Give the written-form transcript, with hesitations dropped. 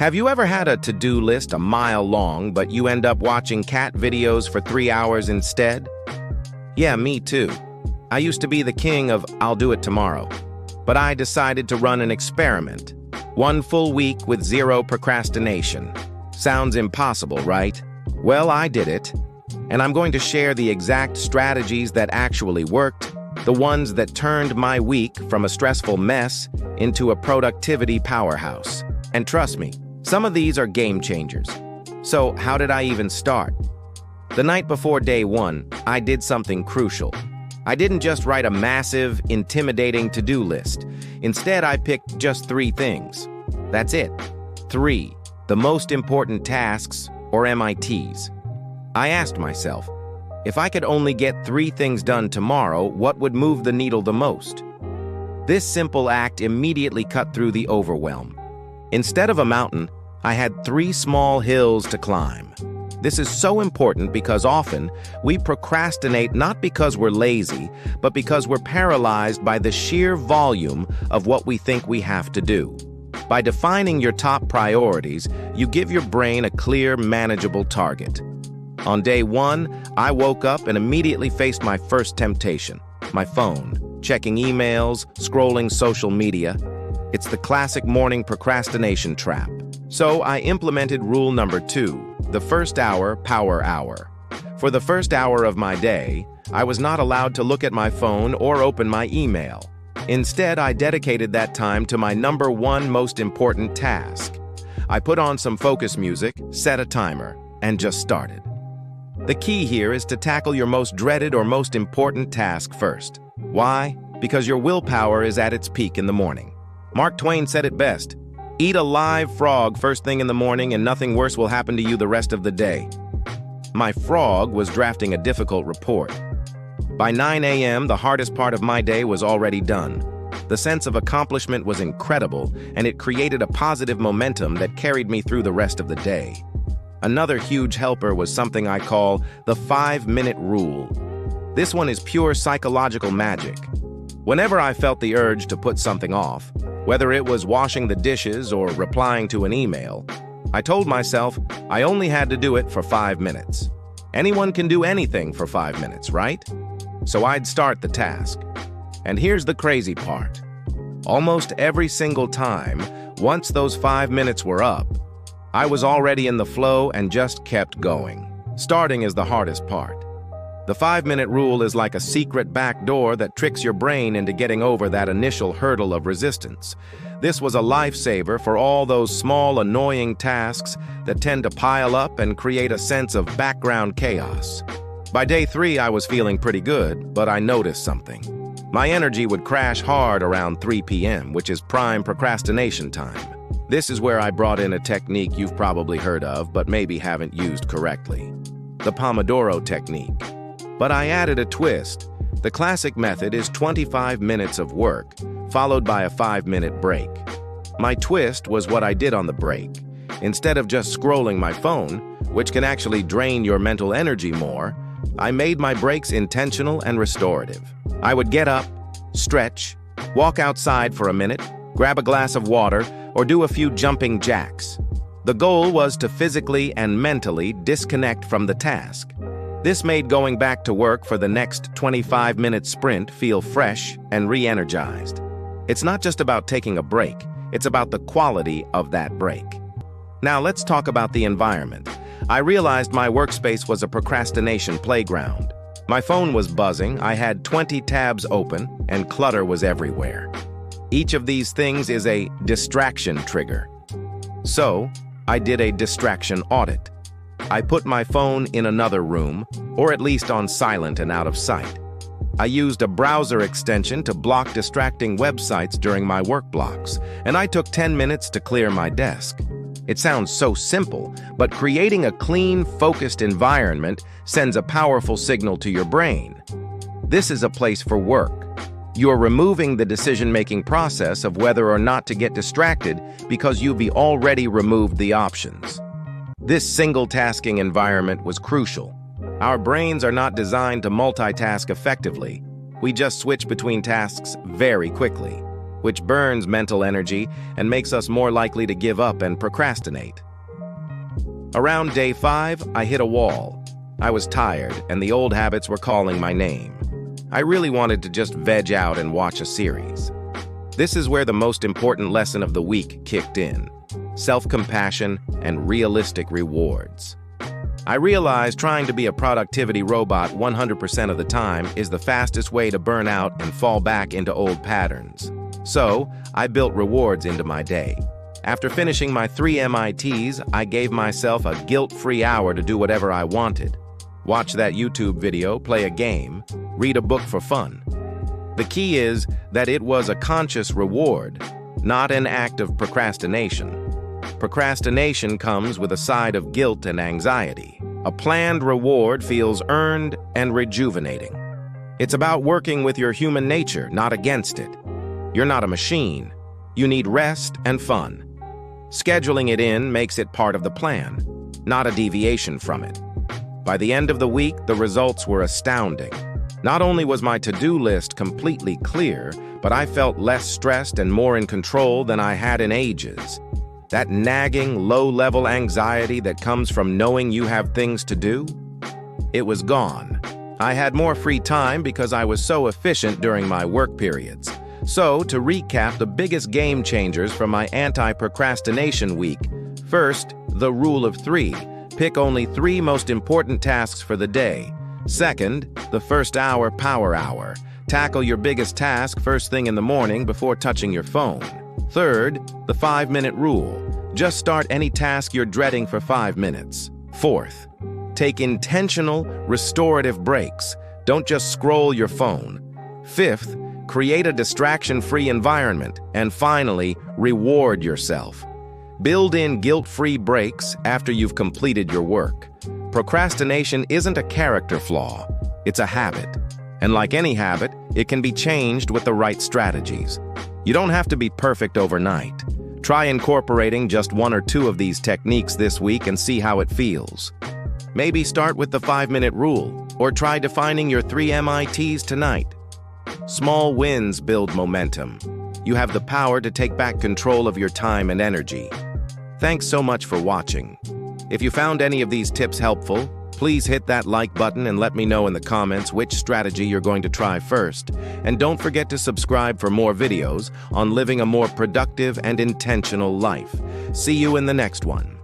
Have you ever had a to-do list a mile long, but you end up watching cat videos for 3 hours instead? Yeah, me too. I used to be the king of I'll do it tomorrow. But I decided to run an experiment. 1 full week with zero procrastination. Sounds impossible, right? Well, I did it. And I'm going to share the exact strategies that actually worked, the ones that turned my week from a stressful mess into a productivity powerhouse. And trust me, some of these are game changers. So how did I even start? The night before day 1, I did something crucial. I didn't just write a massive, intimidating to-do list. Instead, I picked just 3 things. That's it. 3, the most important tasks, or MITs. I asked myself, if I could only get 3 things done tomorrow, what would move the needle the most? This simple act immediately cut through the overwhelm. Instead of a mountain, I had 3 small hills to climb. This is so important because often we procrastinate not because we're lazy, but because we're paralyzed by the sheer volume of what we think we have to do. By defining your top priorities, you give your brain a clear, manageable target. On day 1, I woke up and immediately faced my first temptation, my phone, checking emails, scrolling social media. It's the classic morning procrastination trap. So I implemented rule number 2, the first hour, power hour. For the first hour of my day, I was not allowed to look at my phone or open my email. Instead, I dedicated that time to my number 1 most important task. I put on some focus music, set a timer, and just started. The key here is to tackle your most dreaded or most important task first. Why? Because your willpower is at its peak in the morning. Mark Twain said it best, "Eat a live frog first thing in the morning and nothing worse will happen to you the rest of the day." My frog was drafting a difficult report. By 9 a.m., the hardest part of my day was already done. The sense of accomplishment was incredible, and it created a positive momentum that carried me through the rest of the day. Another huge helper was something I call the 5-minute rule. This one is pure psychological magic. Whenever I felt the urge to put something off, whether it was washing the dishes or replying to an email, I told myself I only had to do it for 5 minutes. Anyone can do anything for 5 minutes, right? So I'd start the task. And here's the crazy part. Almost every single time, once those 5 minutes were up, I was already in the flow and just kept going. Starting is the hardest part. The 5-minute rule is like a secret back door that tricks your brain into getting over that initial hurdle of resistance. This was a lifesaver for all those small, annoying tasks that tend to pile up and create a sense of background chaos. By day 3, I was feeling pretty good, but I noticed something. My energy would crash hard around 3 p.m., which is prime procrastination time. This is where I brought in a technique you've probably heard of, but maybe haven't used correctly. The Pomodoro technique. But I added a twist. The classic method is 25 minutes of work, followed by a 5-minute break. My twist was what I did on the break. Instead of just scrolling my phone, which can actually drain your mental energy more, I made my breaks intentional and restorative. I would get up, stretch, walk outside for a minute, grab a glass of water, or do a few jumping jacks. The goal was to physically and mentally disconnect from the task. This made going back to work for the next 25-minute sprint feel fresh and re-energized. It's not just about taking a break, it's about the quality of that break. Now let's talk about the environment. I realized my workspace was a procrastination playground. My phone was buzzing, I had 20 tabs open, and clutter was everywhere. Each of these things is a distraction trigger. So, I did a distraction audit. I put my phone in another room, or at least on silent and out of sight. I used a browser extension to block distracting websites during my work blocks, and I took 10 minutes to clear my desk. It sounds so simple, but creating a clean, focused environment sends a powerful signal to your brain. This is a place for work. You're removing the decision-making process of whether or not to get distracted because you've already removed the options. This single-tasking environment was crucial. Our brains are not designed to multitask effectively. We just switch between tasks very quickly. which burns mental energy and makes us more likely to give up and procrastinate. Around day 5, I hit a wall. I was tired, and the old habits were calling my name. I really wanted to just veg out and watch a series. This is where the most important lesson of the week kicked in: self-compassion and realistic rewards. I realized trying to be a productivity robot 100% of the time is the fastest way to burn out and fall back into old patterns. So, I built rewards into my day. After finishing my 3 MITs, I gave myself a guilt-free hour to do whatever I wanted. Watch that YouTube video, play a game, read a book for fun. The key is that it was a conscious reward, not an act of procrastination. Procrastination comes with a side of guilt and anxiety. A planned reward feels earned and rejuvenating. It's about working with your human nature, not against it. You're not a machine. You need rest and fun. Scheduling it in makes it part of the plan, not a deviation from it. By the end of the week, the results were astounding. Not only was my to-do list completely clear, but I felt less stressed and more in control than I had in ages. That nagging, low-level anxiety that comes from knowing you have things to do? It was gone. I had more free time because I was so efficient during my work periods. So, to recap the biggest game changers from my anti-procrastination week: first, the rule of 3. Pick only 3 most important tasks for the day. Second, the first hour power hour. Tackle your biggest task first thing in the morning before touching your phone. Third, the 5-minute rule. Just start any task you're dreading for 5 minutes. Fourth, take intentional, restorative breaks. Don't just scroll your phone. Fifth, create a distraction-free environment. And finally, reward yourself. Build in guilt-free breaks after you've completed your work. Procrastination isn't a character flaw, it's a habit. And like any habit, it can be changed with the right strategies. You don't have to be perfect overnight. Try incorporating just 1 or 2 of these techniques this week and see how it feels. Maybe start with the 5-minute rule, or try defining your 3 MITs tonight. Small wins build momentum. You have the power to take back control of your time and energy. Thanks so much for watching. If you found any of these tips helpful, please hit that like button and let me know in the comments which strategy you're going to try first. And don't forget to subscribe for more videos on living a more productive and intentional life. See you in the next one.